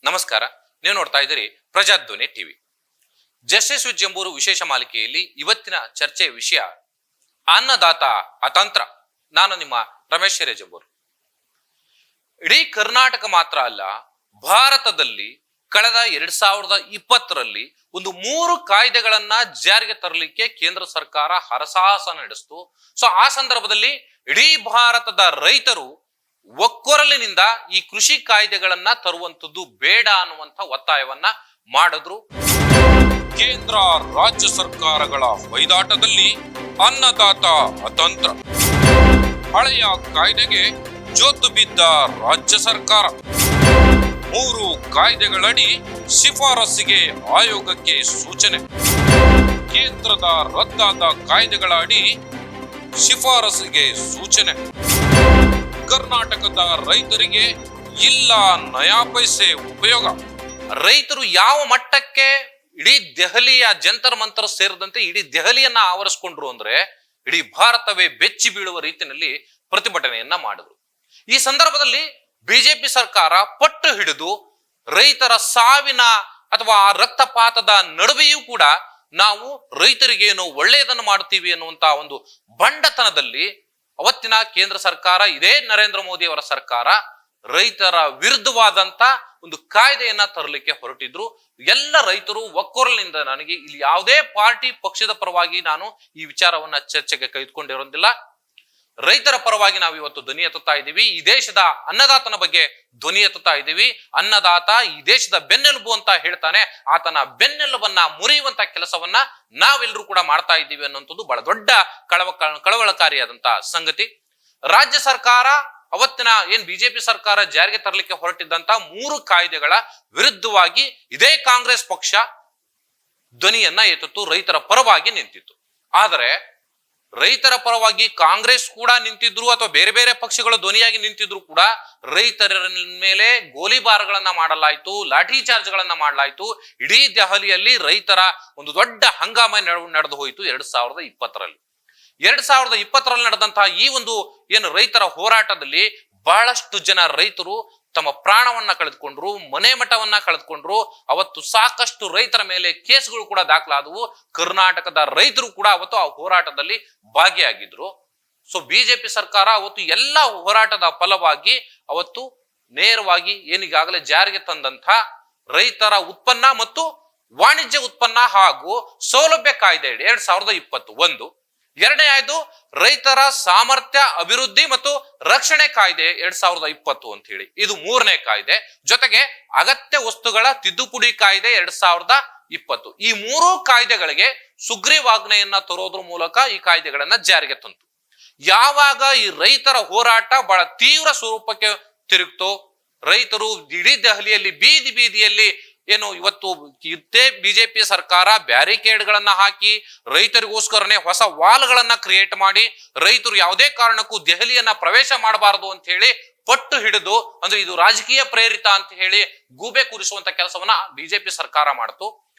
ನಮಸ್ಕಾರ. ನೀವು ನೋಡ್ತಾ ಇದ್ದೀರಿ Prajadhwani TV. Justice with Jambur ವಿಶೇಷ ಮಾಲಿಕೆಯಲ್ಲಿ ಇವತ್ತಿನ ಚರ್ಚೆಯ ವಿಷಯ ಅನ್ನದಾತ ಅತಂತ್ರ. ನಾನು ನಿಮ್ಮ ರಮೇಶ್ ಜಂಬೂರು. ಇಡೀ ಕರ್ನಾಟಕ ಮಾತ್ರ ಅಲ್ಲ, ಭಾರತದಲ್ಲಿ ಕಳೆದ 2020ರಲ್ಲಿ ಒಂದು 3 ಕಾಯ್ದೆಗಳನ್ನ ಜಾರಿಗೆ ತರಲಿಕ್ಕೆ ಕೇಂದ್ರ ಸರ್ಕಾರ ಹರಸಾಹಸ ನಡೆಸಿತು. ಸೊ ಆ ಸಂದರ್ಭದಲ್ಲಿ ಇಡೀ ಭಾರತದ ರೈತರು ಒಕ್ಕೊರಲಿನಿಂದ ಈ ಕೃಷಿ ಕಾಯ್ದೆಗಳನ್ನ ತರುವಂತದ್ದು ಬೇಡ ಅನ್ನುವಂತ ಒತ್ತಾಯವನ್ನ ಮಾಡಿದ್ರು. ಕೇಂದ್ರ ರಾಜ್ಯ ಸರ್ಕಾರಗಳ ಹೊಯ್ದಾಟದಲ್ಲಿ ಅನ್ನದಾತ ಅತಂತ್ರ. ಹಳೆಯ ಕಾಯ್ದೆಗೆ ಜೋತು ಬಿದ್ದ ರಾಜ್ಯ ಸರ್ಕಾರ. 3 ಕಾಯ್ದೆಗಳಡಿ ಶಿಫಾರಸ್ಸಿಗೆ ಆಯೋಗಕ್ಕೆ ಸೂಚನೆ. ಕೇಂದ್ರದ ರದ್ದಾದ ಕಾಯ್ದೆಗಳ ಅಡಿ ಶಿಫಾರಸ್ಸಿಗೆ ಸೂಚನೆ. ಕರ್ನಾಟಕದ ರೈತರಿಗೆ ಇಲ್ಲ ನಯಾ ಪೈಸೆ ಉಪಯೋಗ. ರೈತರು ಯಾವ ಮಟ್ಟಕ್ಕೆ ಇಡೀ ದೆಹಲಿಯ ಜಂತರ್ ಮಂತರ್ ಸೇರಿದಂತೆ ಇಡೀ ದೆಹಲಿಯನ್ನ ಆವರಿಸಿಕೊಂಡ್ರು ಅಂದ್ರೆ ಇಡೀ ಭಾರತವೇ ಬೆಚ್ಚಿ ಬೀಳುವ ರೀತಿಯಲ್ಲಿ ಪ್ರತಿಭಟನೆಯನ್ನ ಮಾಡಿದ್ರು. ಈ ಸಂದರ್ಭದಲ್ಲಿ ಬಿಜೆಪಿ ಸರ್ಕಾರ ಪಟ್ಟು ಹಿಡಿದು ರೈತರ ಸಾವಿನ ಅಥವಾ ರಕ್ತಪಾತದ ನಡುವೆಯೂ ಕೂಡ ನಾವು ರೈತರಿಗೇನು ಒಳ್ಳೆಯದನ್ನು ಮಾಡ್ತೀವಿ ಅನ್ನುವಂತ ಒಂದು ಬಂಡತನದಲ್ಲಿ ಅವತ್ತಿನ ಕೇಂದ್ರ ಸರ್ಕಾರ, ಇದೇ ನರೇಂದ್ರ ಮೋದಿ ಅವರ ಸರ್ಕಾರ ರೈತರ ವಿರುದ್ಧವಾದಂತ ಒಂದು ಕಾಯ್ದೆಯನ್ನ ತರಲಿಕ್ಕೆ ಹೊರಟಿದ್ರು. ಎಲ್ಲ ರೈತರು ಒಕ್ಕೊರಲಿನಿಂದ, ನನಗೆ ಇಲ್ಲಿ ಯಾವುದೇ ಪಾರ್ಟಿ ಪಕ್ಷದ ಪರವಾಗಿ ನಾನು ಈ ವಿಚಾರವನ್ನ ಚರ್ಚೆಗೆ ಕೈಗೊಂಡಿರೋದಿಲ್ಲ, ರೈತರ ಪರವಾಗಿ ನಾವು ಇವತ್ತು ಧ್ವನಿ ಎತ್ತುತ್ತಾ ಇದ್ದೀವಿ. ಈ ದೇಶದ ಅನ್ನದಾತನ ಬಗ್ಗೆ ಧ್ವನಿ ಎತ್ತುತ್ತಾ ಇದ್ದೀವಿ. ಅನ್ನದಾತ ಈ ದೇಶದ ಬೆನ್ನೆಲುಬು ಅಂತ ಹೇಳ್ತಾನೆ, ಆತನ ಬೆನ್ನೆಲುಬನ್ನ ಮುರಿಯುವಂತ ಕೆಲಸವನ್ನ ನಾವೆಲ್ಲರೂ ಕೂಡ ಮಾಡ್ತಾ ಇದ್ದೀವಿ ಅನ್ನುವಂಥದ್ದು ಬಹಳ ದೊಡ್ಡ ಕಳವಳಕಾರಿಯಾದಂತ ಸಂಗತಿ. ರಾಜ್ಯ ಸರ್ಕಾರ ಅವತ್ತಿನ ಬಿಜೆಪಿ ಸರ್ಕಾರ ಜಾರಿಗೆ ತರಲಿಕ್ಕೆ ಹೊರಟಿದ್ದಂತ 3 ಕಾಯ್ದೆಗಳ ವಿರುದ್ಧವಾಗಿ ಇದೇ ಕಾಂಗ್ರೆಸ್ ಪಕ್ಷ ಧ್ವನಿಯನ್ನ ಎತ್ತಿತ್ತು, ರೈತರ ಪರವಾಗಿ ನಿಂತಿತ್ತು. ಆದರೆ ರೈತರ ಪರವಾಗಿ ಕಾಂಗ್ರೆಸ್ ಕೂಡ ನಿಂತಿದ್ರು ಅಥವಾ ಬೇರೆ ಬೇರೆ ಪಕ್ಷಗಳು ಧ್ವನಿಯಾಗಿ ನಿಂತಿದ್ರು ಕೂಡ ರೈತರ ಮೇಲೆ ಗೋಲಿಬಾರ್ಗಳನ್ನ ಮಾಡಲಾಯ್ತು, ಲಾಠಿ ಚಾರ್ಜ್ ಗಳನ್ನ ಮಾಡಲಾಯ್ತು. ಇಡೀ ದೆಹಲಿಯಲ್ಲಿ ರೈತರ ಒಂದು ದೊಡ್ಡ ಹಂಗಾಮ ನಡೆದು ಹೋಯಿತು 2020ರಲ್ಲಿ. 2020ರಲ್ಲಿ ನಡೆದಂತಹ ಈ ಒಂದು ರೈತರ ಹೋರಾಟದಲ್ಲಿ ಬಹಳಷ್ಟು ಜನ ರೈತರು ತಮ್ಮ ಪ್ರಾಣವನ್ನ ಕಳೆದುಕೊಂಡ್ರು, ಮನೆ ಮಠವನ್ನ ಕಳೆದುಕೊಂಡ್ರು. ಅವತ್ತು ಸಾಕಷ್ಟು ರೈತರ ಮೇಲೆ ಕೇಸ್ಗಳು ಕೂಡ ದಾಖಲಾದವು. ಕರ್ನಾಟಕದ ರೈತರು ಕೂಡ ಅವತ್ತು ಆ ಹೋರಾಟದಲ್ಲಿ ಭಾಗಿಯಾಗಿದ್ರು. ಸೊ ಬಿಜೆಪಿ ಸರ್ಕಾರ ಅವತ್ತು ಎಲ್ಲ ಹೋರಾಟದ ಫಲವಾಗಿ ಅವತ್ತು ನೇರವಾಗಿ ಈಗಾಗಲೇ ಜಾರಿಗೆ ತಂದಂತ ರೈತರ ಉತ್ಪನ್ನ ಮತ್ತು ವಾಣಿಜ್ಯ ಉತ್ಪನ್ನ ಹಾಗೂ ಸೌಲಭ್ಯ ಕಾಯ್ದೆ 2021, ಎರಡನೇ ಆಯ್ತು ರೈತರ ಸಾಮರ್ಥ್ಯ ಅಭಿವೃದ್ಧಿ ಮತ್ತು ರಕ್ಷಣೆ ಕಾಯ್ದೆ 2020 ಅಂತ ಹೇಳಿ, ಇದು 3ನೇ ಕಾಯ್ದೆ. ಜೊತೆಗೆ ಅಗತ್ಯ ವಸ್ತುಗಳ ತಿದ್ದುಪಡಿ ಕಾಯ್ದೆ 2020. ಈ 3 ಕಾಯ್ದೆಗಳಿಗೆ ಸುಗ್ರೀವಾಜ್ಞೆಯನ್ನ ತರೋದ್ರ ಮೂಲಕ ಈ ಕಾಯ್ದೆಗಳನ್ನ ಜಾರಿಗೆ ತಂತು. ಯಾವಾಗ ಈ ರೈತರ ಹೋರಾಟ ಬಹಳ ತೀವ್ರ ಸ್ವರೂಪಕ್ಕೆ ತಿರುಗ್ತೋ, ರೈತರು ಇಡೀ ದೆಹಲಿಯಲ್ಲಿ ಬೀದಿ ಬೀದಿಯಲ್ಲಿ ಇವತ್ತು ಇದೇ ಬಿಜೆಪಿ ಸರ್ಕಾರ ಬ್ಯಾರಿಕೇಡ್ ಗಳನ್ನ ಹಾಕಿ ರೈತರಿಗೋಸ್ಕರನೇ ಹೊಸ ವಾಲ್ಗಳನ್ನ ಕ್ರಿಯೇಟ್ ಮಾಡಿ ರೈತರು ಯಾವುದೇ ಕಾರಣಕ್ಕೂ ದೆಹಲಿಯನ್ನ ಪ್ರವೇಶ ಮಾಡಬಾರದು ಅಂತ ಹೇಳಿ ಪಟ್ಟು ಹಿಡಿದು, ಅಂದ್ರೆ ಇದು ರಾಜಕೀಯ ಪ್ರೇರಿತ ಅಂತ ಹೇಳಿ ಗೂಬೆ ಕೂರಿಸುವಂತ ಕೆಲಸವನ್ನ ಬಿಜೆಪಿ ಸರ್ಕಾರ ಮಾಡ್ತು.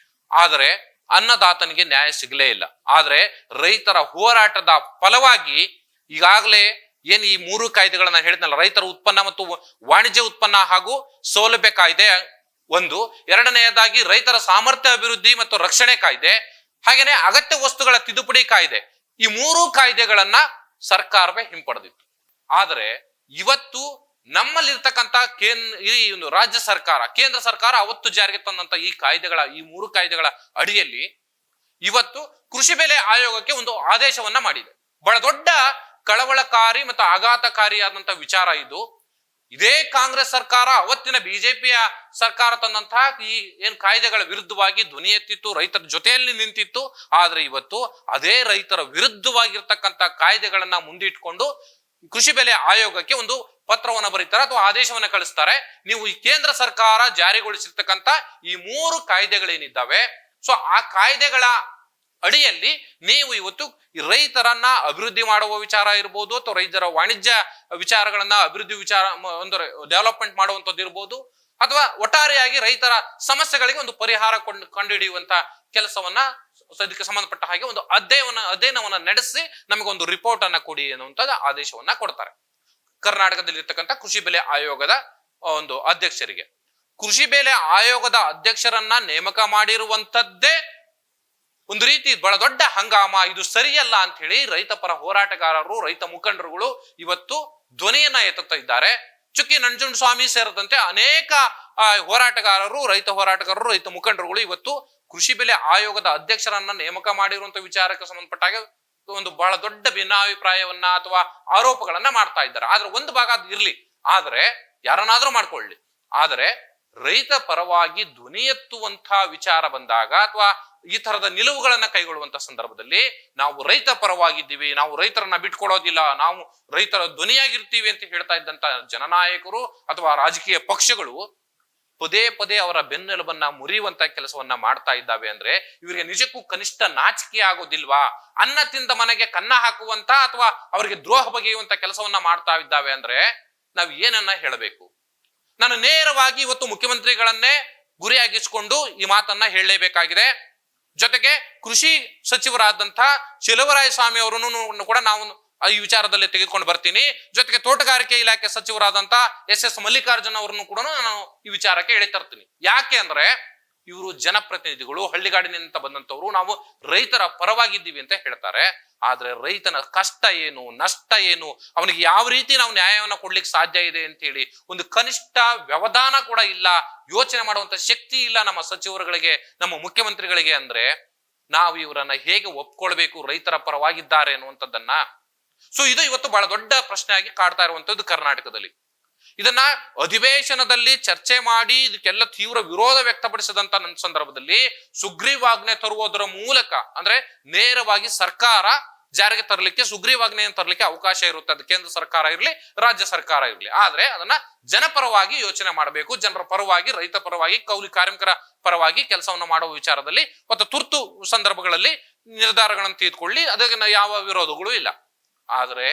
ಆದರೆ ಅನ್ನದಾತನಿಗೆ ನ್ಯಾಯ ಸಿಗಲೇ ಇಲ್ಲ. ಆದ್ರೆ ರೈತರ ಹೋರಾಟದ ಫಲವಾಗಿ ಈಗಾಗಲೇ ಈ 3 ಕಾಯ್ದೆಗಳನ್ನ ಹೇಳಿದ್ನಲ್ಲ, ರೈತರ ಉತ್ಪನ್ನ ಮತ್ತು ವಾಣಿಜ್ಯ ಉತ್ಪನ್ನ ಹಾಗೂ ಸೌಲಭ್ಯ ಕಾಯ್ದೆ 1, ಎರಡನೆಯದಾಗಿ ರೈತರ ಸಾಮರ್ಥ್ಯ ಅಭಿವೃದ್ಧಿ ಮತ್ತು ರಕ್ಷಣೆ ಕಾಯ್ದೆ, ಹಾಗೇನೆ ಅಗತ್ಯ ವಸ್ತುಗಳ ತಿದ್ದುಪಡಿ ಕಾಯ್ದೆ, ಈ 3 ಕಾಯ್ದೆಗಳನ್ನ ಸರ್ಕಾರವೇ ಹಿಂಪಡೆದಿತ್ತು. ಆದರೆ ಇವತ್ತು ನಮ್ಮಲ್ಲಿರ್ತಕ್ಕಂಥ ಈ ಒಂದು ರಾಜ್ಯ ಸರ್ಕಾರ, ಕೇಂದ್ರ ಸರ್ಕಾರ ಅವತ್ತು ಜಾರಿಗೆ ತಂದಂತ ಈ 3 ಕಾಯ್ದೆಗಳ ಅಡಿಯಲ್ಲಿ ಇವತ್ತು ಕೃಷಿ ಬೆಲೆ ಆಯೋಗಕ್ಕೆ ಒಂದು ಆದೇಶವನ್ನ ಮಾಡಿದೆ. ಬಹಳ ದೊಡ್ಡ ಕಳವಳಕಾರಿ ಮತ್ತು ಆಘಾತಕಾರಿಯಾದಂತ ವಿಚಾರ ಇದು. ಇದೇ ಕಾಂಗ್ರೆಸ್ ಸರ್ಕಾರ ಅವತ್ತಿನ ಬಿಜೆಪಿಯ ಸರ್ಕಾರ ತಂದಂತಹ ಈ ಕಾಯ್ದೆಗಳ ವಿರುದ್ಧವಾಗಿ ಧ್ವನಿ ಎತ್ತಿತ್ತು, ರೈತರ ಜೊತೆಯಲ್ಲಿ ನಿಂತಿತ್ತು. ಆದ್ರೆ ಇವತ್ತು ಅದೇ ರೈತರ ವಿರುದ್ಧವಾಗಿರ್ತಕ್ಕಂಥ ಕಾಯ್ದೆಗಳನ್ನ ಮುಂದಿಟ್ಕೊಂಡು ಕೃಷಿ ಬೆಲೆ ಆಯೋಗಕ್ಕೆ ಒಂದು ಪತ್ರವನ್ನ ಬರೀತಾರೆ ಅಥವಾ ಆದೇಶವನ್ನ ಕಳಿಸ್ತಾರೆ. ನೀವು ಈ ಕೇಂದ್ರ ಸರ್ಕಾರ ಜಾರಿಗೊಳಿಸಿರ್ತಕ್ಕಂಥ ಈ 3 ಕಾಯ್ದೆಗಳೇನಿದ್ದಾವೆ, ಸೊ ಆ ಕಾಯ್ದೆಗಳ ಅಡಿಯಲ್ಲಿ ನೀವು ಇವತ್ತು ರೈತರನ್ನ ಅಭಿವೃದ್ಧಿ ಮಾಡುವ ವಿಚಾರ ಇರ್ಬೋದು, ಅಥವಾ ರೈತರ ವಾಣಿಜ್ಯ ವಿಚಾರಗಳನ್ನ ಅಭಿವೃದ್ಧಿ ಒಂದು ಡೆವಲಪ್ಮೆಂಟ್ ಮಾಡುವಂಥದ್ದು ಇರ್ಬೋದು, ಅಥವಾ ಒಟ್ಟಾರೆಯಾಗಿ ರೈತರ ಸಮಸ್ಯೆಗಳಿಗೆ ಒಂದು ಪರಿಹಾರ ಕಂಡುಹಿಡಿಯುವಂತ ಕೆಲಸವನ್ನ ಇದಕ್ಕೆ ಸಂಬಂಧಪಟ್ಟ ಹಾಗೆ ಒಂದು ಅಧ್ಯಯನವನ್ನ ನಡೆಸಿ ನಮಗೊಂದು ರಿಪೋರ್ಟ್ ಅನ್ನ ಕೊಡಿ ಅನ್ನುವಂಥದ್ದು ಆದೇಶವನ್ನ ಕೊಡ್ತಾರೆ ಕರ್ನಾಟಕದಲ್ಲಿ ಇರ್ತಕ್ಕಂಥ ಕೃಷಿ ಬೆಲೆ ಆಯೋಗದ ಒಂದು ಅಧ್ಯಕ್ಷರಿಗೆ. ಕೃಷಿ ಬೆಲೆ ಆಯೋಗದ ಅಧ್ಯಕ್ಷರನ್ನ ನೇಮಕ ಮಾಡಿರುವಂತದ್ದೇ ಒಂದು ರೀತಿ ಬಹಳ ದೊಡ್ಡ ಹಂಗಾಮ, ಇದು ಸರಿಯಲ್ಲ ಅಂತ ಹೇಳಿ ರೈತ ಪರ ಹೋರಾಟಗಾರರು, ರೈತ ಮುಖಂಡರುಗಳು ಇವತ್ತು ಧ್ವನಿಯನ್ನ ಎತ್ತುತ್ತಾ ಇದ್ದಾರೆ. ಚುಕ್ಕಿ ನಂಜುಂಡಸ್ವಾಮಿ ಸೇರಿದಂತೆ ಅನೇಕ ಹೋರಾಟಗಾರರು, ರೈತ ಮುಖಂಡರುಗಳು ಇವತ್ತು ಕೃಷಿ ಬೆಲೆ ಆಯೋಗದ ಅಧ್ಯಕ್ಷರನ್ನ ನೇಮಕ ಮಾಡಿರುವಂತ ವಿಚಾರಕ್ಕೆ ಸಂಬಂಧಪಟ್ಟಾಗ ಒಂದು ಬಹಳ ದೊಡ್ಡ ಭಿನ್ನಾಭಿಪ್ರಾಯವನ್ನ ಅಥವಾ ಆರೋಪಗಳನ್ನ ಮಾಡ್ತಾ ಇದ್ದಾರೆ. ಆದ್ರೆ ಒಂದು ಭಾಗ ಅದು ಇರ್ಲಿ, ಆದ್ರೆ ಯಾರನ್ನಾದ್ರೂ ಮಾಡ್ಕೊಳ್ಳಿ, ಆದರೆ ರೈತ ಪರವಾಗಿ ಧ್ವನಿ ಎತ್ತುವಂತಹ ವಿಚಾರ ಬಂದಾಗ ಅಥವಾ ಈ ತರದ ನಿಲುವುಗಳನ್ನ ಕೈಗೊಳ್ಳುವಂತ ಸಂದರ್ಭದಲ್ಲಿ ನಾವು ರೈತ ಪರವಾಗಿದ್ದೀವಿ, ನಾವು ರೈತರನ್ನ ಬಿಟ್ಕೊಡೋದಿಲ್ಲ, ನಾವು ರೈತರ ಧ್ವನಿಯಾಗಿರ್ತೀವಿ ಅಂತ ಹೇಳ್ತಾ ಇದ್ದಂತ ಜನನಾಯಕರು ಅಥವಾ ರಾಜಕೀಯ ಪಕ್ಷಗಳು ಪದೇ ಪದೇ ಅವರ ಬೆನ್ನೆಲುಬನ್ನ ಮುರಿಯುವಂತ ಕೆಲಸವನ್ನ ಮಾಡ್ತಾ ಇದ್ದಾವೆ ಅಂದ್ರೆ ಇವರಿಗೆ ನಿಜಕ್ಕೂ ಕನಿಷ್ಠ ನಾಚಿಕೆ ಆಗೋದಿಲ್ವಾ? ಅನ್ನ ತಿಂದ ಮನೆಗೆ ಕನ್ನ ಹಾಕುವಂತ ಅಥವಾ ಅವರಿಗೆ ದ್ರೋಹ ಬಗೆಯುವಂತ ಕೆಲಸವನ್ನ ಮಾಡ್ತಾ ಇದ್ದಾವೆ ಅಂದ್ರೆ ನಾವ್ ಏನನ್ನ ಹೇಳಬೇಕು? ನಾನು ನೇರವಾಗಿ ಇವತ್ತು ಮುಖ್ಯಮಂತ್ರಿಗಳನ್ನೇ ಗುರಿಯಾಗಿಸಿಕೊಂಡು ಈ ಮಾತನ್ನ ಹೇಳಲೇಬೇಕಾಗಿದೆ. ಜೊತೆಗೆ ಕೃಷಿ ಸಚಿವರಾದಂತ ಸ್ವಾಮಿ ಅವರನ್ನು ಕೂಡ ನಾವು ಈ ವಿಚಾರದಲ್ಲಿ ತೆಗೆದುಕೊಂಡು ಬರ್ತೀನಿ. ಜೊತೆಗೆ ತೋಟಗಾರಿಕೆ ಇಲಾಖೆ ಸಚಿವರಾದಂತ ಎಸ್ ಮಲ್ಲಿಕಾರ್ಜುನ್ ಅವರನ್ನು ಕೂಡ ನಾನು ಈ ವಿಚಾರಕ್ಕೆ ಎಳಿ ತರ್ತೀನಿ. ಯಾಕೆ ಅಂದ್ರೆ ಇವರು ಜನಪ್ರತಿನಿಧಿಗಳು, ಹಳ್ಳಿಗಾಡಿನಿಂದ ಬಂದಂತವ್ರು, ನಾವು ರೈತರ ಪರವಾಗಿದ್ದೀವಿ ಅಂತ ಹೇಳ್ತಾರೆ. ಆದ್ರೆ ರೈತನ ಕಷ್ಟ ಏನು, ನಷ್ಟ ಏನು, ಅವನಿಗೆ ಯಾವ ರೀತಿ ನಾವು ನ್ಯಾಯವನ್ನ ಕೊಡ್ಲಿಕ್ಕೆ ಸಾಧ್ಯ ಇದೆ ಅಂತ ಹೇಳಿ ಒಂದು ಕನಿಷ್ಠ ವ್ಯವಧಾನ ಕೂಡ ಇಲ್ಲ, ಯೋಚನೆ ಮಾಡುವಂತ ಶಕ್ತಿ ಇಲ್ಲ ನಮ್ಮ ಸಚಿವರುಗಳಿಗೆ, ನಮ್ಮ ಮುಖ್ಯಮಂತ್ರಿಗಳಿಗೆ. ಅಂದ್ರೆ ನಾವು ಇವರನ್ನ ಹೇಗೆ ಒಪ್ಕೊಳ್ಬೇಕು ರೈತರ ಪರವಾಗಿದ್ದಾರೆ ಅನ್ನುವಂಥದ್ದನ್ನ? ಸೊ ಇದು ಇವತ್ತು ಬಹಳ ದೊಡ್ಡ ಪ್ರಶ್ನೆ ಆಗಿ ಕಾಡ್ತಾ ಇರುವಂತದ್ದು ಕರ್ನಾಟಕದಲ್ಲಿ. ಇದನ್ನ ಅಧಿವೇಶನದಲ್ಲಿ ಚರ್ಚೆ ಮಾಡಿ ಇದಕ್ಕೆಲ್ಲ ತೀವ್ರ ವಿರೋಧ ವ್ಯಕ್ತಪಡಿಸಿದಂತ ನನ್ನ ಸಂದರ್ಭದಲ್ಲಿ ಸುಗ್ರೀವಾಜ್ಞೆ ತರುವುದರ ಮೂಲಕ, ಅಂದ್ರೆ ನೇರವಾಗಿ ಸರ್ಕಾರ ಜಾರಿಗೆ ತರಲಿಕ್ಕೆ ಸುಗ್ರೀವಾಜ್ಞೆಯನ್ನು ತರಲಿಕ್ಕೆ ಅವಕಾಶ ಇರುತ್ತೆ. ಅದು ಕೇಂದ್ರ ಸರ್ಕಾರ ಇರಲಿ, ರಾಜ್ಯ ಸರ್ಕಾರ ಇರಲಿ. ಆದ್ರೆ ಅದನ್ನ ಜನಪರವಾಗಿ ಯೋಚನೆ ಮಾಡಬೇಕು, ಜನರ ಪರವಾಗಿ, ರೈತ ಪರವಾಗಿ, ಕೌಲಿ ಕಾರ್ಮಿಕರ ಪರವಾಗಿ ಕೆಲಸವನ್ನು ಮಾಡುವ ವಿಚಾರದಲ್ಲಿ ಮತ್ತು ತುರ್ತು ಸಂದರ್ಭಗಳಲ್ಲಿ ನಿರ್ಧಾರಗಳನ್ನು ತೆಗೆದುಕೊಳ್ಳಿ, ಅದಕ್ಕೆ ಯಾವ ವಿರೋಧಗಳು ಇಲ್ಲ. ಆದ್ರೆ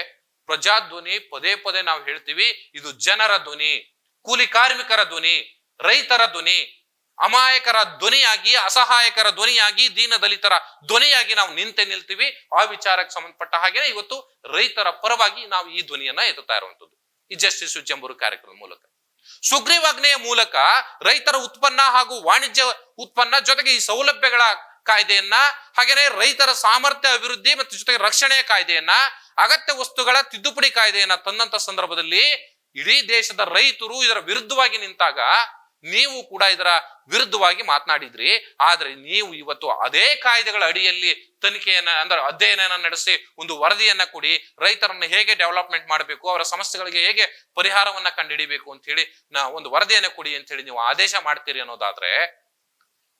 ಪ್ರಜಾಧ್ವನಿ ಪದೇ ಪದೇ ನಾವು ಹೇಳ್ತೀವಿ, ಇದು ಜನರ ಧ್ವನಿ, ಕೂಲಿ ಕಾರ್ಮಿಕರ ಧ್ವನಿ, ರೈತರ ಧ್ವನಿ, ಅಮಾಯಕರ ಧ್ವನಿಯಾಗಿ, ಅಸಹಾಯಕರ ಧ್ವನಿಯಾಗಿ, ದೀನ ದಲಿತರ ಧ್ವನಿಯಾಗಿ ನಾವು ನಿಲ್ತೀವಿ. ಆ ವಿಚಾರಕ್ಕೆ ಸಂಬಂಧಪಟ್ಟ ಹಾಗೆ ಇವತ್ತು ರೈತರ ಪರವಾಗಿ ನಾವು ಈ ಧ್ವನಿಯನ್ನ ಎತ್ತುತ್ತಾ ಇರುವಂತದ್ದು ಈ ಜಸ್ಟಿಸ್ ವಿಜಯಂಬೂರು ಕಾರ್ಯಕ್ರಮದ ಮೂಲಕ. ಸುಗ್ರೀವಾಜ್ಞೆಯ ಮೂಲಕ ರೈತರ ಉತ್ಪನ್ನ ಹಾಗೂ ವಾಣಿಜ್ಯ ಉತ್ಪನ್ನ ಜೊತೆಗೆ ಈ ಸೌಲಭ್ಯಗಳ ಕಾಯ್ದೆಯನ್ನ, ಹಾಗೇನೆ ರೈತರ ಸಾಮರ್ಥ್ಯ ಅಭಿವೃದ್ಧಿ ಮತ್ತು ಜೊತೆಗೆ ರಕ್ಷಣೆಯ ಕಾಯ್ದೆಯನ್ನ, ಅಗತ್ಯ ವಸ್ತುಗಳ ತಿದ್ದುಪಡಿ ಕಾಯ್ದೆಯನ್ನ ತಂದಂತ ಸಂದರ್ಭದಲ್ಲಿ ಇಡೀ ದೇಶದ ರೈತರು ಇದರ ವಿರುದ್ಧವಾಗಿ ನಿಂತಾಗ ನೀವು ಕೂಡ ಇದರ ವಿರುದ್ಧವಾಗಿ ಮಾತನಾಡಿದ್ರಿ. ಆದ್ರೆ ನೀವು ಇವತ್ತು ಅದೇ ಕಾಯ್ದೆಗಳ ಅಡಿಯಲ್ಲಿ ತನಿಖೆಯನ್ನ, ಅಂದ್ರೆ ಅಧ್ಯಯನ ನಡೆಸಿ ಒಂದು ವರದಿಯನ್ನ ಕೊಡಿ, ರೈತರನ್ನ ಹೇಗೆ ಡೆವಲಪ್ಮೆಂಟ್ ಮಾಡಬೇಕು, ಅವರ ಸಮಸ್ಯೆಗಳಿಗೆ ಹೇಗೆ ಪರಿಹಾರವನ್ನ ಕಂಡುಹಿಡಿಬೇಕು ಅಂತ ಹೇಳಿ ಒಂದು ವರದಿಯನ್ನ ಕೊಡಿ ಅಂತ ಹೇಳಿ ನೀವು ಆದೇಶ ಮಾಡ್ತೀರಿ ಅನ್ನೋದಾದ್ರೆ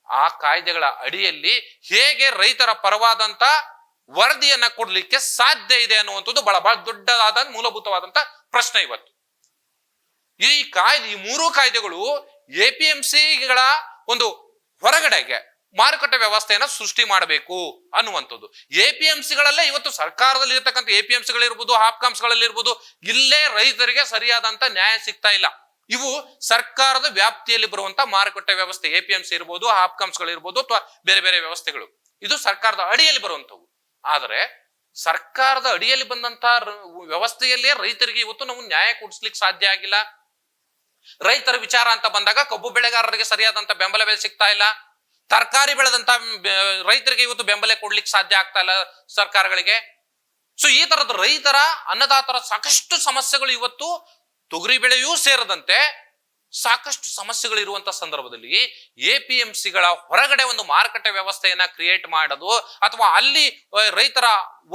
ಆ ಕಾಯ್ದೆಗಳ ಅಡಿಯಲ್ಲಿ ಹೇಗೆ ರೈತರ ಪರವಾದಂತ ವರದಿಯನ್ನ ಕೊಡ್ಲಿಕ್ಕೆ ಸಾಧ್ಯ ಇದೆ ಅನ್ನುವಂಥದ್ದು ಬಹಳ ದೊಡ್ಡದಾದ ಮೂಲಭೂತವಾದಂತ ಪ್ರಶ್ನೆ ಇವತ್ತು. ಈ ಮೂರು ಕಾಯ್ದೆಗಳು APMCಗಳ ಒಂದು ಹೊರಗಡೆಗೆ ಮಾರುಕಟ್ಟೆ ವ್ಯವಸ್ಥೆಯನ್ನ ಸೃಷ್ಟಿ ಮಾಡಬೇಕು ಅನ್ನುವಂಥದ್ದು. APMCಗಳಲ್ಲೇ ಇವತ್ತು ಸರ್ಕಾರದಲ್ಲಿ ಇರತಕ್ಕಂಥ APMCಗಳಿರ್ಬೋದು, ಹಾಪ್ಕಾಮ್ಸ್ಗಳಲ್ಲಿ ಇಲ್ಲೇ ರೈತರಿಗೆ ಸರಿಯಾದಂತ ನ್ಯಾಯ ಸಿಗ್ತಾ ಇಲ್ಲ. ಇವು ಸರ್ಕಾರದ ವ್ಯಾಪ್ತಿಯಲ್ಲಿ ಬರುವಂತ ಮಾರುಕಟ್ಟೆ ವ್ಯವಸ್ಥೆ, APMC ಇರ್ಬೋದು, ಹಾಪ್ಕಾಮ್ಸ್ಗಳಿರ್ಬೋದು ಅಥವಾ ಬೇರೆ ಬೇರೆ ವ್ಯವಸ್ಥೆಗಳು, ಇದು ಸರ್ಕಾರದ ಅಡಿಯಲ್ಲಿ ಬರುವಂತವು. ಆದರೆ ಸರ್ಕಾರದ ಅಡಿಯಲ್ಲಿ ಬಂದಂತ ವ್ಯವಸ್ಥೆಯಲ್ಲೇ ರೈತರಿಗೆ ಇವತ್ತು ನಾವು ನ್ಯಾಯ ಕೊಡಿಸ್ಲಿಕ್ಕೆ ಸಾಧ್ಯ ಆಗಿಲ್ಲ. ರೈತರ ವಿಚಾರ ಅಂತ ಬಂದಾಗ ಕಬ್ಬು ಬೆಳೆಗಾರರಿಗೆ ಸರಿಯಾದಂತ ಬೆಂಬಲ ಬೆಲೆ ಸಿಗ್ತಾ ಇಲ್ಲ. ತರಕಾರಿ ಬೆಳೆದಂತ ರೈತರಿಗೆ ಇವತ್ತು ಬೆಂಬಲ ಕೊಡ್ಲಿಕ್ಕೆ ಸಾಧ್ಯ ಆಗ್ತಾ ಇಲ್ಲ ಸರ್ಕಾರಗಳಿಗೆ. ಸೊ ಈ ತರದ ರೈತರ, ಅನ್ನದಾತರ ಸಾಕಷ್ಟು ಸಮಸ್ಯೆಗಳು ಇವತ್ತು ತೊಗರಿ ಬೆಳೆಯೂ ಸೇರದಂತೆ ಸಾಕಷ್ಟು ಸಮಸ್ಯೆಗಳು ಇರುವಂತ ಸಂದರ್ಭದಲ್ಲಿ APMCಗಳ ಹೊರಗಡೆ ಒಂದು ಮಾರುಕಟ್ಟೆ ವ್ಯವಸ್ಥೆಯನ್ನ ಕ್ರಿಯೇಟ್ ಮಾಡೋದು ಅಥವಾ ಅಲ್ಲಿ ರೈತರ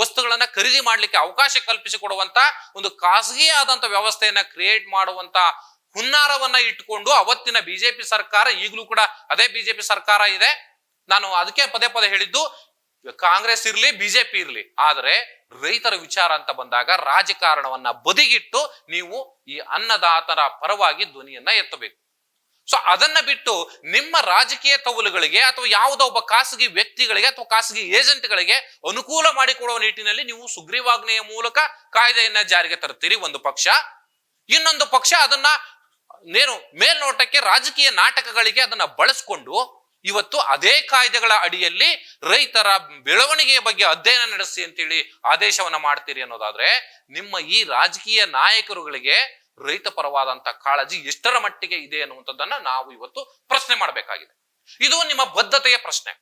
ವಸ್ತುಗಳನ್ನ ಖರೀದಿ ಮಾಡ್ಲಿಕ್ಕೆ ಅವಕಾಶ ಕಲ್ಪಿಸಿಕೊಡುವಂತ ಒಂದು ಖಾಸಗಿ ಆದಂತ ವ್ಯವಸ್ಥೆಯನ್ನ ಕ್ರಿಯೇಟ್ ಮಾಡುವಂತ ಹುನ್ನಾರವನ್ನ ಇಟ್ಟುಕೊಂಡು ಅವತ್ತಿನ ಬಿಜೆಪಿ ಸರ್ಕಾರ, ಈಗಲೂ ಕೂಡ ಅದೇ ಬಿಜೆಪಿ ಸರ್ಕಾರ ಇದೆ. ನಾನು ಅದಕ್ಕೆ ಪದೇ ಪದೇ ಹೇಳಿದ್ದು, ಕಾಂಗ್ರೆಸ್ ಇರ್ಲಿ, ಬಿಜೆಪಿ ಇರ್ಲಿ, ಆದ್ರೆ ರೈತರ ವಿಚಾರ ಅಂತ ಬಂದಾಗ ರಾಜಕಾರಣವನ್ನ ಬದಿಗಿಟ್ಟು ನೀವು ಈ ಅನ್ನದಾತರ ಪರವಾಗಿ ಧ್ವನಿಯನ್ನ ಎತ್ತಬೇಕು. ಸೊ ಅದನ್ನ ಬಿಟ್ಟು ನಿಮ್ಮ ರಾಜಕೀಯ ತವಲುಗಳಿಗೆ ಅಥವಾ ಯಾವುದೋ ಒಬ್ಬ ಖಾಸಗಿ ವ್ಯಕ್ತಿಗಳಿಗೆ ಅಥವಾ ಖಾಸಗಿ ಏಜೆಂಟ್ಗಳಿಗೆ ಅನುಕೂಲ ಮಾಡಿಕೊಡುವ ನಿಟ್ಟಿನಲ್ಲಿ ನೀವು ಸುಗ್ರೀವಾಜ್ಞೆಯ ಮೂಲಕ ಕಾಯ್ದೆಯನ್ನ ಜಾರಿಗೆ ತರ್ತೀರಿ ಒಂದು ಪಕ್ಷ. ಇನ್ನೊಂದು ಪಕ್ಷ ಅದನ್ನ ಮೇಲ್ನೋಟಕ್ಕೆ ರಾಜಕೀಯ ನಾಟಕಗಳಿಗೆ ಅದನ್ನ ಬಳಸ್ಕೊಂಡು ಇವತ್ತು ಅದೇ ಕಾಯ್ದೆಗಳ ಅಡಿಯಲ್ಲಿ ರೈತರ ಬೆಳವಣಿಗೆಯ ಬಗ್ಗೆ ಅಧ್ಯಯನ ನಡೆಸಿ ಅಂತೇಳಿ ಆದೇಶವನ್ನ ಮಾಡ್ತೀರಿ ಅನ್ನೋದಾದ್ರೆ ನಿಮ್ಮ ಈ ರಾಜಕೀಯ ನಾಯಕರುಗಳಿಗೆ ರೈತ ಪರವಾದಂತ ಕಾಳಜಿ ಎಷ್ಟರ ಮಟ್ಟಿಗೆ ಇದೆ ಅನ್ನುವಂಥದ್ದನ್ನ ನಾವು ಇವತ್ತು ಪ್ರಶ್ನೆ ಮಾಡಬೇಕಾಗಿದೆ. ಇದು ನಿಮ್ಮ ಬದ್ಧತೆಯ ಪ್ರಶ್ನೆ.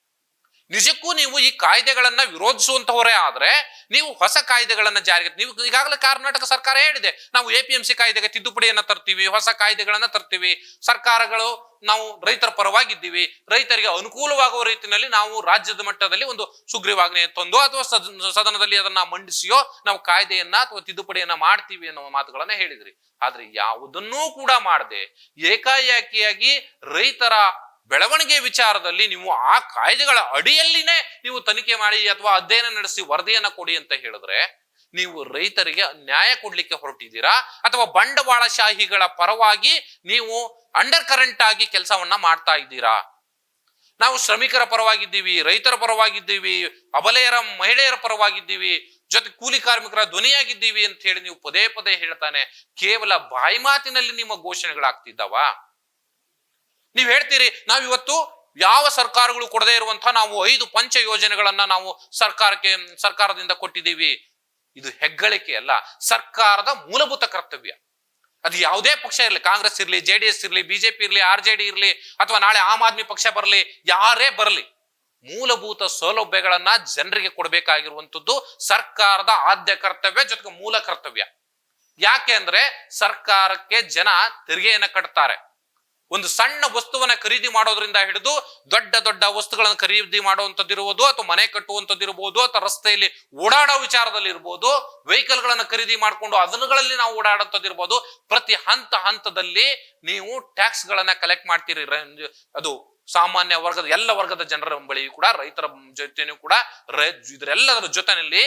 ನಿಜಕ್ಕೂ ನೀವು ಈ ಕಾಯ್ದೆಗಳನ್ನ ವಿರೋಧಿಸುವಂತವರೇ ಆದ್ರೆ ನೀವು ಹೊಸ ಕಾಯ್ದೆಗಳನ್ನ ಜಾರಿಗೆ, ನೀವು ಈಗಾಗಲೇ ಕರ್ನಾಟಕ ಸರ್ಕಾರ ಹೇಳಿದೆ, ನಾವು APMC ಕಾಯ್ದೆಗೆ ತಿದ್ದುಪಡಿಯನ್ನ ತರ್ತೀವಿ, ಹೊಸ ಕಾಯ್ದೆಗಳನ್ನ ತರ್ತೀವಿ, ಸರ್ಕಾರಗಳು ನಾವು ರೈತರ ಪರವಾಗಿದ್ದೀವಿ, ರೈತರಿಗೆ ಅನುಕೂಲವಾಗುವ ರೀತಿಯಲ್ಲಿ ನಾವು ರಾಜ್ಯದ ಮಟ್ಟದಲ್ಲಿ ಒಂದು ಸುಗ್ರೀವಾಜ್ಞೆ ತಂದು ಅಥವಾ ಸದನದಲ್ಲಿ ಅದನ್ನ ಮಂಡಿಸಿಯೋ ನಾವು ಕಾಯ್ದೆಯನ್ನ ಅಥವಾ ತಿದ್ದುಪಡಿಯನ್ನ ಮಾಡ್ತೀವಿ ಅನ್ನೋ ಮಾತುಗಳನ್ನ ಹೇಳಿದ್ರಿ. ಆದ್ರೆ ಯಾವುದನ್ನೂ ಕೂಡ ಮಾಡದೆ ಏಕಾಏಕಿಯಾಗಿ ರೈತರ ಬೆಳವಣಿಗೆ ವಿಚಾರದಲ್ಲಿ ನೀವು ಆ ಕಾಯ್ದೆಗಳ ಅಡಿಯಲ್ಲಿನೇ ನೀವು ತನಿಖೆ ಮಾಡಿ ಅಥವಾ ಅಧ್ಯಯನ ನಡೆಸಿ ವರದಿಯನ್ನ ಕೊಡಿ ಅಂತ ಹೇಳಿದ್ರೆ ನೀವು ರೈತರಿಗೆ ನ್ಯಾಯ ಕೊಡ್ಲಿಕ್ಕೆ ಹೊರಟಿದ್ದೀರಾ ಅಥವಾ ಬಂಡವಾಳಶಾಹಿಗಳ ಪರವಾಗಿ ನೀವು ಅಂಡರ್ ಕರೆಂಟ್ ಆಗಿ ಕೆಲಸವನ್ನ ಮಾಡ್ತಾ ಇದ್ದೀರಾ? ನಾವು ಶ್ರಮಿಕರ ಪರವಾಗಿದ್ದೀವಿ, ರೈತರ ಪರವಾಗಿದ್ದೀವಿ, ಅಬಲೆಯರ ಮಹಿಳೆಯರ ಪರವಾಗಿದ್ದೀವಿ, ಜೊತೆ ಕೂಲಿ ಕಾರ್ಮಿಕರ ಧ್ವನಿಯಾಗಿದ್ದೀವಿ ಅಂತ ಹೇಳಿ ನೀವು ಪದೇ ಪದೇ ಹೇಳ್ತಾನೆ ಕೇವಲ ಬಾಯಿ ಮಾತಿನಲ್ಲಿ ನಿಮ್ಮ ಘೋಷಣೆಗಳಾಗ್ತಿದ್ದಾವ? ನೀವ್ ಹೇಳ್ತೀರಿ ನಾವಿವತ್ತು ಯಾವ ಸರ್ಕಾರಗಳು ಕೊಡದೇ ಇರುವಂತಹ ನಾವು 5 ಪಂಚ ಯೋಜನೆಗಳನ್ನ ನಾವು ಸರ್ಕಾರದಿಂದ ಕೊಟ್ಟಿದ್ದೀವಿ. ಇದು ಹೆಗ್ಗಳಿಕೆ ಅಲ್ಲ, ಸರ್ಕಾರದ ಮೂಲಭೂತ ಕರ್ತವ್ಯ. ಅದು ಯಾವುದೇ ಪಕ್ಷ ಇರಲಿ, ಕಾಂಗ್ರೆಸ್ ಇರ್ಲಿ, JDS ಇರ್ಲಿ, BJP ಇರ್ಲಿ, RJD ಇರ್ಲಿ, ಅಥವಾ ನಾಳೆ ಆಮ್ ಆದ್ಮಿ ಪಕ್ಷ ಬರಲಿ, ಯಾರೇ ಬರಲಿ, ಮೂಲಭೂತ ಸೌಲಭ್ಯಗಳನ್ನ ಜನರಿಗೆ ಕೊಡಬೇಕಾಗಿರುವಂತದ್ದು ಸರ್ಕಾರದ ಆದ್ಯ ಕರ್ತವ್ಯ, ಜೊತೆಗೆ ಮೂಲ ಕರ್ತವ್ಯ. ಯಾಕೆ ಅಂದ್ರೆ ಸರ್ಕಾರಕ್ಕೆ ಜನ ತೆರಿಗೆಯನ್ನ ಕಟ್ತಾರೆ. ಒಂದು ಸಣ್ಣ ವಸ್ತುವನ್ನ ಖರೀದಿ ಮಾಡೋದ್ರಿಂದ ಹಿಡಿದು ದೊಡ್ಡ ದೊಡ್ಡ ವಸ್ತುಗಳನ್ನು ಖರೀದಿ ಮಾಡುವಂತದ್ದಿರ್ಬೋದು, ಅಥವಾ ಮನೆ ಕಟ್ಟುವಂತದ್ದಿರ್ಬೋದು, ಅಥವಾ ರಸ್ತೆಯಲ್ಲಿ ಓಡಾಡೋ ವಿಚಾರದಲ್ಲಿ ಇರ್ಬೋದು, ವೆಹಿಕಲ್ ಗಳನ್ನ ಖರೀದಿ ಮಾಡ್ಕೊಂಡು ಅದನ್ನುಗಳಲ್ಲಿ ನಾವು ಓಡಾಡುವಂತದ್ದಿರ್ಬೋದು, ಪ್ರತಿ ಹಂತದಲ್ಲಿ ನೀವು ಟ್ಯಾಕ್ಸ್ ಗಳನ್ನ ಕಲೆಕ್ಟ್ ಮಾಡ್ತೀರಿ. ಅದು ಸಾಮಾನ್ಯ ವರ್ಗದ ಎಲ್ಲ ವರ್ಗದ ಜನರ ಬಳಿ ಕೂಡ, ರೈತರ ಜೊತೆನೂ ಕೂಡ, ಇದರೆಲ್ಲದರ ಜೊತೆಯಲ್ಲಿ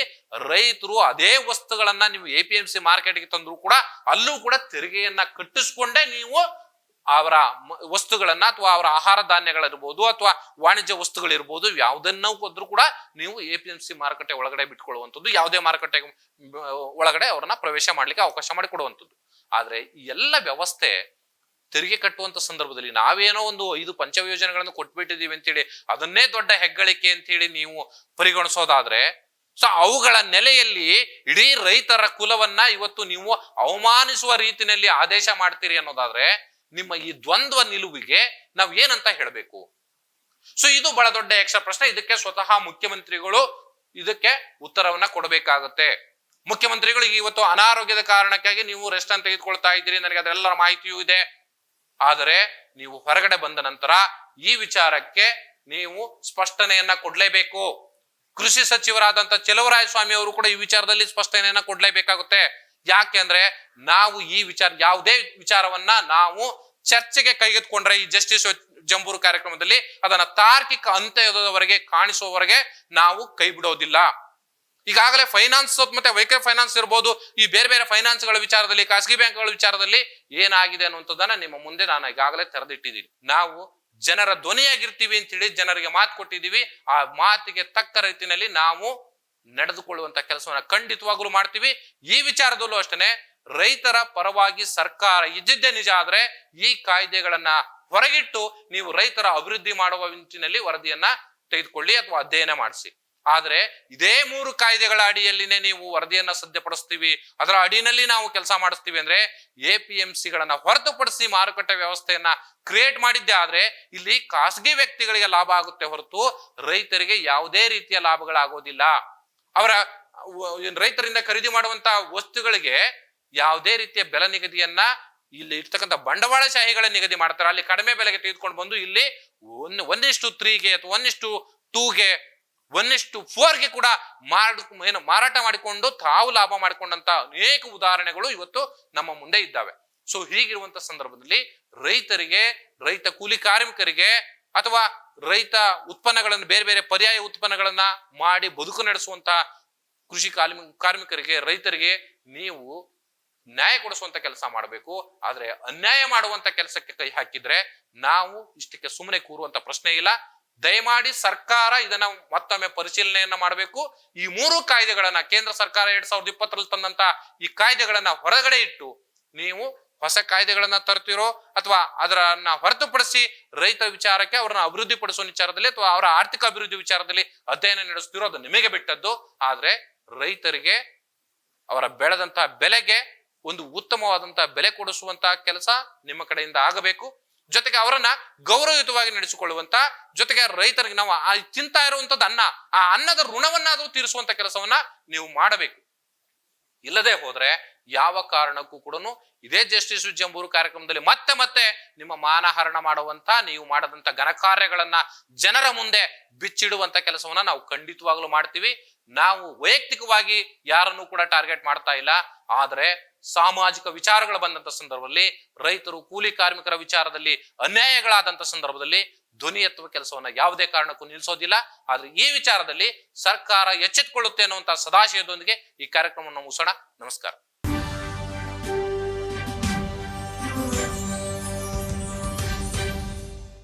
ರೈತರು ಅದೇ ವಸ್ತುಗಳನ್ನ ನೀವು APMC ಮಾರ್ಕೆಟ್ಗೆ ತಂದ್ರು ಕೂಡ ಅಲ್ಲೂ ಕೂಡ ತೆರಿಗೆಯನ್ನ ಕಟ್ಟಿಸ್ಕೊಂಡೇ ನೀವು ಅವರ ವಸ್ತುಗಳನ್ನ ಅಥವಾ ಅವರ ಆಹಾರ ಧಾನ್ಯಗಳಿರ್ಬೋದು ಅಥವಾ ವಾಣಿಜ್ಯ ವಸ್ತುಗಳಿರ್ಬೋದು ಯಾವುದನ್ನೂ ಹೋದ್ರೂ ಕೂಡ ನೀವು APMC ಮಾರುಕಟ್ಟೆ ಒಳಗಡೆ ಬಿಟ್ಕೊಳ್ಳುವಂಥದ್ದು, ಯಾವುದೇ ಮಾರುಕಟ್ಟೆ ಒಳಗಡೆ ಅವರನ್ನ ಪ್ರವೇಶ ಮಾಡ್ಲಿಕ್ಕೆ ಅವಕಾಶ ಮಾಡಿಕೊಡುವಂಥದ್ದು. ಆದ್ರೆ ಈ ಎಲ್ಲ ವ್ಯವಸ್ಥೆ ತೆರಿಗೆ ಕಟ್ಟುವಂತ ಸಂದರ್ಭದಲ್ಲಿ ನಾವೇನೋ ಒಂದು 5 ಪಂಚ ಯೋಜನೆಗಳನ್ನು ಕೊಟ್ಬಿಟ್ಟಿದೀವಿ ಅಂತೇಳಿ ಅದನ್ನೇ ದೊಡ್ಡ ಹೆಗ್ಗಳಿಕೆ ಅಂತ ಹೇಳಿ ನೀವು ಪರಿಗಣಿಸೋದಾದ್ರೆ, ಸೊ ಅವುಗಳ ನೆಲೆಯಲ್ಲಿ ಇಡೀ ರೈತರ ಕುಲವನ್ನ ಇವತ್ತು ನೀವು ಅವಮಾನಿಸುವ ರೀತಿಯಲ್ಲಿ ಆದೇಶ ಮಾಡ್ತೀರಿ ಅನ್ನೋದಾದ್ರೆ ನಿಮ್ಮ ಈ ದ್ವಂದ್ವ ನಿಲುವಿಗೆ ನಾವ್ ಏನಂತ ಹೇಳಬೇಕು? ಸೊ ಇದು ಬಹಳ ದೊಡ್ಡ ಯಕ್ಷ ಪ್ರಶ್ನೆ. ಇದಕ್ಕೆ ಸ್ವತಃ ಮುಖ್ಯಮಂತ್ರಿಗಳು ಇದಕ್ಕೆ ಉತ್ತರವನ್ನ ಕೊಡಬೇಕಾಗುತ್ತೆ. ಮುಖ್ಯಮಂತ್ರಿಗಳಿಗೆ ಇವತ್ತು ಅನಾರೋಗ್ಯದ ಕಾರಣಕ್ಕಾಗಿ ನೀವು ರೆಸ್ಟ್ ಅನ್ನು ತೆಗೆದುಕೊಳ್ತಾ ಇದ್ದೀರಿ, ನನಗೆ ಅದೆಲ್ಲರ ಮಾಹಿತಿಯೂ ಇದೆ. ಆದರೆ ನೀವು ಹೊರಗಡೆ ಬಂದ ನಂತರ ಈ ವಿಚಾರಕ್ಕೆ ನೀವು ಸ್ಪಷ್ಟನೆಯನ್ನ ಕೊಡ್ಲೇಬೇಕು. ಕೃಷಿ ಸಚಿವರಾದಂತ ಚೆಲುವರಾಯಸ್ವಾಮಿ ಅವರು ಕೂಡ ಈ ವಿಚಾರದಲ್ಲಿ ಸ್ಪಷ್ಟನೆಯನ್ನ ಕೊಡ್ಲೇಬೇಕಾಗುತ್ತೆ. ಯಾಕೆ ಅಂದ್ರೆ ನಾವು ಈ ಯಾವುದೇ ವಿಚಾರವನ್ನ ನಾವು ಚರ್ಚೆಗೆ ಕೈಗೆತ್ಕೊಂಡ್ರೆ ಈ ಜಸ್ಟಿಸ್ ಜಂಬೂರು ಕಾರ್ಯಕ್ರಮದಲ್ಲಿ ಅದನ್ನ ತಾರ್ಕಿಕ ಅಂತ್ಯದವರೆಗೆ ಕಾಣಿಸುವವರೆಗೆ ನಾವು ಕೈ ಬಿಡೋದಿಲ್ಲ. ಈಗಾಗಲೇ ಫೈನಾನ್ಸ್ ಮತ್ತೆ ವೆಹಿಕಲ್ ಫೈನಾನ್ಸ್ ಇರ್ಬೋದು, ಈ ಬೇರೆ ಬೇರೆ ಫೈನಾನ್ಸ್ ಗಳ ವಿಚಾರದಲ್ಲಿ, ಖಾಸಗಿ ಬ್ಯಾಂಕ್ಗಳ ವಿಚಾರದಲ್ಲಿ ಏನಾಗಿದೆ ಅನ್ನುವಂಥದ್ದನ್ನ ನಿಮ್ಮ ಮುಂದೆ ನಾನು ಈಗಾಗಲೇ ತೆರೆದಿಟ್ಟಿದ್ದೀನಿ. ನಾವು ಜನರ ಧ್ವನಿಯಾಗಿರ್ತೀವಿ ಅಂತ ಹೇಳಿ ಜನರಿಗೆ ಮಾತು ಕೊಟ್ಟಿದ್ದೀವಿ. ಆ ಮಾತಿಗೆ ತಕ್ಕ ರೀತಿಯಲ್ಲಿ ನಾವು ನಡೆದುಕೊಳ್ಳುವಂತ ಕೆಲಸವನ್ನ ಖಂಡಿತವಾಗ್ಲೂ ಮಾಡ್ತೀವಿ. ಈ ವಿಚಾರದಲ್ಲೂ ಅಷ್ಟೇ ರೈತರ ಪರವಾಗಿ ಸರ್ಕಾರ ಇದ್ದಿದ್ದೇ ನಿಜ ಆದ್ರೆ ಈ ಕಾಯ್ದೆಗಳನ್ನ ಹೊರಗಿಟ್ಟು ನೀವು ರೈತರ ಅಭಿವೃದ್ಧಿ ಮಾಡುವ ನಿಟ್ಟಿನಲ್ಲಿ ವರದಿಯನ್ನ ತೆಗೆದುಕೊಳ್ಳಿ ಅಥವಾ ಅಧ್ಯಯನ ಮಾಡಿಸಿ. ಆದ್ರೆ ಇದೇ 3 ಕಾಯ್ದೆಗಳ ಅಡಿಯಲ್ಲಿನೇ ನೀವು ವರದಿಯನ್ನ ಸದ್ಯಪಡಿಸ್ತೀವಿ, ಅದರ ಅಡಿನಲ್ಲಿ ನಾವು ಕೆಲಸ ಮಾಡಿಸ್ತೀವಿ ಅಂದ್ರೆ APMC ಗಳನ್ನ ಹೊರತುಪಡಿಸಿ ಮಾರುಕಟ್ಟೆ ವ್ಯವಸ್ಥೆಯನ್ನ ಕ್ರಿಯೇಟ್ ಮಾಡಿದ್ದೆ ಆದ್ರೆ ಇಲ್ಲಿ ಖಾಸಗಿ ವ್ಯಕ್ತಿಗಳಿಗೆ ಲಾಭ ಆಗುತ್ತೆ ಹೊರತು ರೈತರಿಗೆ ಯಾವುದೇ ರೀತಿಯ ಲಾಭಗಳಾಗೋದಿಲ್ಲ. ಅವರ ರೈತರಿಂದ ಖರೀದಿ ಮಾಡುವಂತ ವಸ್ತುಗಳಿಗೆ ಯಾವುದೇ ರೀತಿಯ ಬೆಲೆ ನಿಗದಿಯನ್ನ ಇಲ್ಲಿ ಇರ್ತಕ್ಕಂಥ ಬಂಡವಾಳಶಾಹಿಗಳ ನಿಗದಿ ಮಾಡ್ತಾರೆ. ಅಲ್ಲಿ ಕಡಿಮೆ ಬೆಲೆಗೆ ತೆಗೆದುಕೊಂಡು ಬಂದು ಇಲ್ಲಿ 1:3ಗೆ ಅಥವಾ 1:2ಗೆ 1:4ಗೆ ಕೂಡ ಮಾರಾಟ ಮಾಡಿಕೊಂಡು ತಾವು ಲಾಭ ಮಾಡಿಕೊಂಡಂತ ಅನೇಕ ಉದಾಹರಣೆಗಳು ಇವತ್ತು ನಮ್ಮ ಮುಂದೆ ಇದ್ದಾವೆ. ಸೊ ಹೀಗಿರುವಂತ ಸಂದರ್ಭದಲ್ಲಿ ರೈತರಿಗೆ, ರೈತ ಕೂಲಿ ಕಾರ್ಮಿಕರಿಗೆ ಅಥವಾ ರೈತ ಉತ್ಪನ್ನಗಳನ್ನು ಬೇರೆ ಬೇರೆ ಪರ್ಯಾಯ ಉತ್ಪನ್ನಗಳನ್ನ ಮಾಡಿ ಬದುಕು ನಡೆಸುವಂತ ಕೃಷಿ ಕಾರ್ಮಿಕರಿಗೆ, ರೈತರಿಗೆ ನೀವು ನ್ಯಾಯ ಕೊಡಿಸುವಂತ ಕೆಲಸ ಮಾಡಬೇಕು. ಆದ್ರೆ ಅನ್ಯಾಯ ಮಾಡುವಂತ ಕೆಲಸಕ್ಕೆ ಕೈ ಹಾಕಿದ್ರೆ ನಾವು ಇಷ್ಟಕ್ಕೆ ಸುಮ್ಮನೆ ಕೂರುವಂತ ಪ್ರಶ್ನೆ ಇಲ್ಲ. ದಯಮಾಡಿ ಸರ್ಕಾರ ಇದನ್ನ ಮತ್ತೊಮ್ಮೆ ಪರಿಶೀಲನೆಯನ್ನ ಮಾಡಬೇಕು. ಈ 3 ಕಾಯ್ದೆಗಳನ್ನ ಕೇಂದ್ರ ಸರ್ಕಾರ 2020ರಲ್ಲಿ ತಂದಂತ ಈ ಕಾಯ್ದೆಗಳನ್ನ ಹೊರಗಡೆ ಇಟ್ಟು ನೀವು ಹೊಸ ಕಾಯ್ದೆಗಳನ್ನ ತರ್ತಿರೋ ಅಥವಾ ಅದರನ್ನ ಹೊರತುಪಡಿಸಿ ರೈತ ವಿಚಾರಕ್ಕೆ ಅವರನ್ನ ಅಭಿವೃದ್ಧಿ ಪಡಿಸುವ ವಿಚಾರದಲ್ಲಿ ಅಥವಾ ಅವರ ಆರ್ಥಿಕ ಅಭಿವೃದ್ಧಿ ವಿಚಾರದಲ್ಲಿ ಅಧ್ಯಯನ ನಡೆಸ್ತಿರೋ ಅದು ನಿಮಗೆ ಬಿಟ್ಟದ್ದು. ಆದ್ರೆ ರೈತರಿಗೆ ಅವರ ಬೆಳೆದಂತಹ ಬೆಲೆಗೆ ಒಂದು ಉತ್ತಮವಾದಂತಹ ಬೆಲೆ ಕೊಡಿಸುವಂತಹ ಕೆಲಸ ನಿಮ್ಮ ಕಡೆಯಿಂದ ಆಗಬೇಕು. ಜೊತೆಗೆ ಅವರನ್ನ ಗೌರವಯುತವಾಗಿ ನಡೆಸಿಕೊಳ್ಳುವಂತ, ಜೊತೆಗೆ ರೈತರಿಗೆ ನಾವು ತಿಂತಾ ಇರುವಂತದ್ದು ಅನ್ನ, ಆ ಅನ್ನದ ಋಣವನ್ನಾದರೂ ತೀರಿಸುವಂತ ಕೆಲಸವನ್ನ ನೀವು ಮಾಡಬೇಕು. ಇಲ್ಲದೆ ಹೋದ್ರೆ ಯಾವ ಕಾರಣಕ್ಕೂ ಕೂಡ ಇದೇ ಜಸ್ಟಿಸ್ ವಿಜಯಂಬೂರು ಕಾರ್ಯಕ್ರಮದಲ್ಲಿ ಮತ್ತೆ ಮತ್ತೆ ನಿಮ್ಮ ಮಾನಹರಣ ಮಾಡುವಂತ, ನೀವು ಮಾಡದಂತ ಘನಕಾರ್ಯಗಳನ್ನ ಜನರ ಮುಂದೆ ಬಿಚ್ಚಿಡುವಂತ ಕೆಲಸವನ್ನ ನಾವು ಖಂಡಿತವಾಗ್ಲೂ ಮಾಡ್ತೀವಿ. ನಾವು ವೈಯಕ್ತಿಕವಾಗಿ ಯಾರನ್ನು ಕೂಡ ಟಾರ್ಗೆಟ್ ಮಾಡ್ತಾ ಇಲ್ಲ. ಆದ್ರೆ ಸಾಮಾಜಿಕ ವಿಚಾರಗಳು ಬಂದಂತ ಸಂದರ್ಭದಲ್ಲಿ, ರೈತರು ಕೂಲಿ ಕಾರ್ಮಿಕರ ವಿಚಾರದಲ್ಲಿ ಅನ್ಯಾಯಗಳಾದಂತ ಸಂದರ್ಭದಲ್ಲಿ ಧ್ವನಿ ಎತ್ತುವ ಕೆಲಸವನ್ನ ಯಾವುದೇ ಕಾರಣಕ್ಕೂ ನಿಲ್ಲಿಸೋದಿಲ್ಲ. ಆದ್ರೆ ಈ ವಿಚಾರದಲ್ಲಿ ಸರ್ಕಾರ ಎಚ್ಚೆತ್ತುಕೊಳ್ಳುತ್ತೆ ಅನ್ನುವಂತಹ ಸದಾಶಯದೊಂದಿಗೆ ಈ ಕಾರ್ಯಕ್ರಮವನ್ನು ಮುಗಿಸೋಣ. ನಮಸ್ಕಾರ.